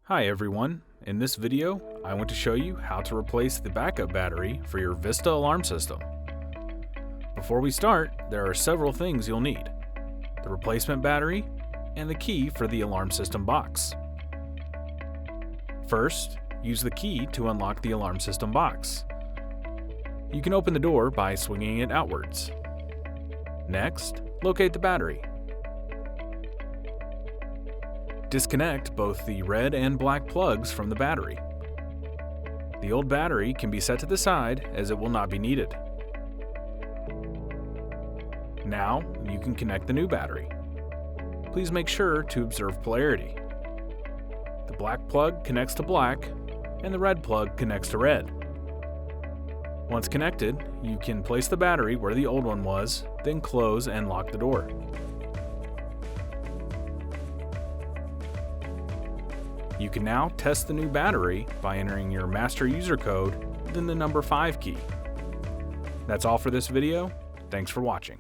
Hi everyone, in this video I want to show you how to replace the backup battery for your VISTA alarm system. Before we start, there are several things you'll need: the replacement battery and the key for the alarm system box. First, use the key to unlock the alarm system box. You can open the door by swinging it outwards. Next, locate the battery. Disconnect both the red and black plugs from the battery. The old battery can be set to the side as it will not be needed. Now you can connect the new battery. Please make sure to observe polarity. The black plug connects to black and the red plug connects to red. Once connected, you can place the battery where the old one was, then close and lock the door. You can now test the new battery by entering your master user code, then the number 5 key. That's all for this video. Thanks for watching.